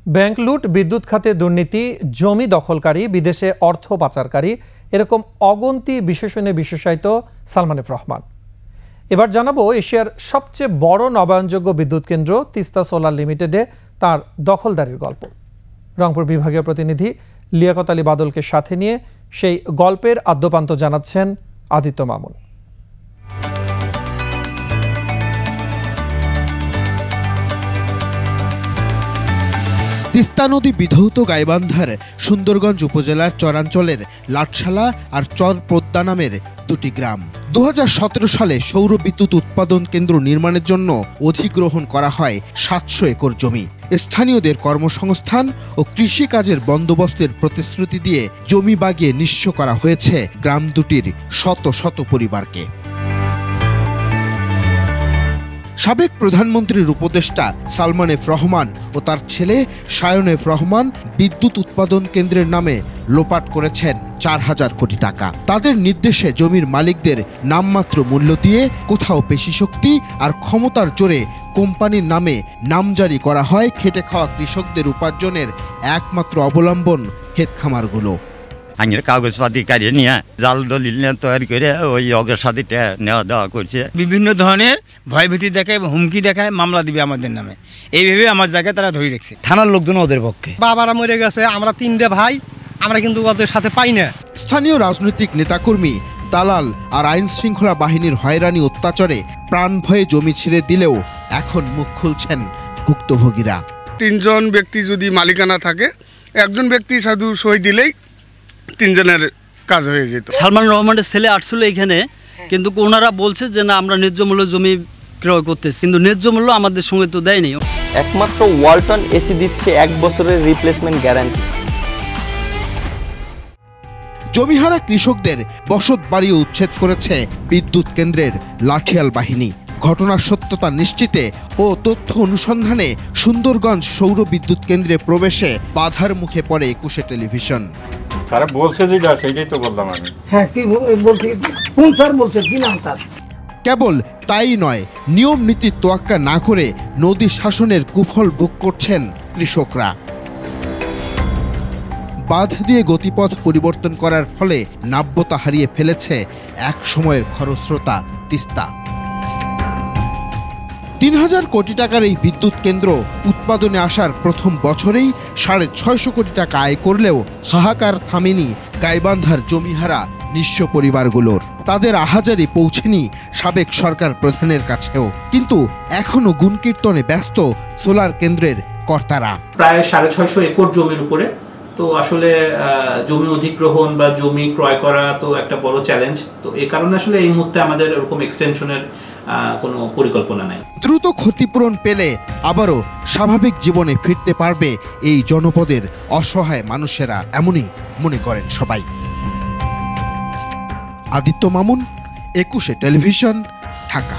Bank লুট, বিদ্যুৎ খাতে দুর্নীতি, জমি দখলকারী, বিদেশে অর্থ পাচারকারী, এরকম অগন্তি বিশেষণে বিশেষায়িত সালমান এফ রহমান। এবার জানাবো এশিয়ার সবচেয়ে বড় নবায়নযোগ্য বিদ্যুৎ কেন্দ্র তিস্তা সোলার লিমিটেডে তার দখলদারির গল্প। রংপুর বিভাগীয় প্রতিনিধি লিয়াকত আলী বাদলকে সাথে নিয়ে সেই গল্পের আদ্যোপান্ত জানাচ্ছেন আদিত্য মামুন। তিস্তা নদী বিধৌত গাইবান্ধার সুন্দরগঞ্জ উপজেলার চরাঞ্চলের লাটশালা আর চর পোদ্দা নামের দুটি গ্রাম 2017 সালে সৌর বিদ্যুৎ উৎপাদন কেন্দ্র নির্মাণের জন্য অধিগ্রহণ করা হয় 700 একর জমি। স্থানীয়দের কর্মসংস্থান ও কৃষিকাজের বন্দোবস্তের প্রতিশ্রুতি দিয়ে জমি বাগিয়ে নিঃস্ব করা হয়েছে গ্রাম দুটির শত শত পরিবারকে। সাবেক প্রধানমন্ত্রীর উপদেষ্টা সালমান এফ রহমান ও তার ছেলে সায়ন এফ রহমান বিদ্যুৎ উৎপাদন কেন্দ্রের নামে লোপাট করেছেন 4000 কোটি টাকা। তাদের নির্দেশে জমির মালিকদের নামমাত্র মূল্য দিয়ে কোথাও পেশিশক্তি আর ক্ষমতার জোরে কোম্পানির নামে নামজারি করা হয় খেটে খাওয়া কৃষকদের উপার্জনের একমাত্র অবলম্বন ক্ষেত খামারগুলো। আইনের কাগজপাতি কাটিয়ে নিয়ে জাল দলিল তৈরি করে ওই অগ্রসাদিটা নেওয়া দেওয়া করছে। বিভিন্ন ধরনের ভয়ভীতি দেখায়, হুমকি দেখায়, মামলা দিবে আমাদের নামে, এইভাবে আমার জায়গায় তারা ধরে রাখছে। থানার লোকজন ওদের পক্ষে। বাবারা মরে গেছে, আমরা 3টে ভাই, আমরা কিন্তু ওদের সাথে পাই না। স্থানীয় রাজনৈতিক নেতাকর্মী, দালাল আর আইন শৃঙ্খলা বাহিনীর হয়রানি অত্যাচারে প্রাণ ভয়ে জমি ছেড়ে দিলেও এখন মুখ খুলছেন ভুক্তভোগীরা। 3 জন ব্যক্তি যদি মালিকানা থাকে, একজন ব্যক্তি শুধু সই দিলেই 3 জনের কাজ হয়ে যেত। সালমান রহমানের ছেলে আসছিল এখানে, কিন্তু ওনারা বলছে যে না আমরা ন্যায্য মূল্য জমি ক্রয় করতেছি, কিন্তু ন্যায্য মূল্য আমাদের সঙ্গে তো দেয়নি। একমাত্র ওয়ালটন এসি দিচ্ছে 1 বছরের রিপ্লেসমেন্ট গ্যারান্টি। জমিহারা কৃষকদের বসত বাড়ি উচ্ছেদ করেছে বিদ্যুৎ কেন্দ্রের লাঠিয়াল বাহিনী। ঘটনার সত্যতা নিশ্চিতে ও তথ্য অনুসন্ধানে সুন্দরগঞ্জ সৌর বিদ্যুৎ কেন্দ্রে প্রবেশে বাধার মুখে পড়ে 21 টেলিভিশন। তারা বলছে যেটা সেটাই তো বললাম আমি। হ্যাঁ, কি বলছে? কোন স্যার বলছে? কি নাম তার? কেবল তাই নয়, নিয়ম নীতির তোয়াক্কা না করে নদী শাসনের কুফল ভোগ করছেন কৃষকরা। বাঁধ দিয়ে গতিপথ পরিবর্তন করার ফলে নাব্যতা হারিয়ে ফেলেছে এক সময়ের খরস্রোতা তিস্তা। 3000 কোটি টাকার এই বিদ্যুৎ কেন্দ্র উৎপাদনে আসার প্রথম বছরেই 650 কোটি টাকা আয় করলেও হাহাকার থামেনি গাইবান্ধার জমিহারা নিঃস্ব পরিবারগুলোর। তাদের আহাজারি পৌঁছেনি সাবেক সরকার প্রধানের কাছেও, কিন্তু এখনো গুণকীর্তনে ব্যস্ত সোলার কেন্দ্রের কর্তারা। প্রায় 650 একর জমির উপরে, তো আসলে জমি অধিগ্রহণ বা জমি ক্রয় করা তো একটা বড় চ্যালেঞ্জ। তো এই কারণে আসলে এই মুহূর্তে আমাদের এরকম এক্সটেনশনের কোনো পরিকল্পনা নাই। দ্রুত ক্ষতিপূরণ পেলে আবারও স্বাভাবিক জীবনে ফিরতে পারবে এই জনপদের অসহায় মানুষেরা, এমনই মনে করেন সবাই। আদিত্য মামুন, 21 টেলিভিশন, ঢাকা।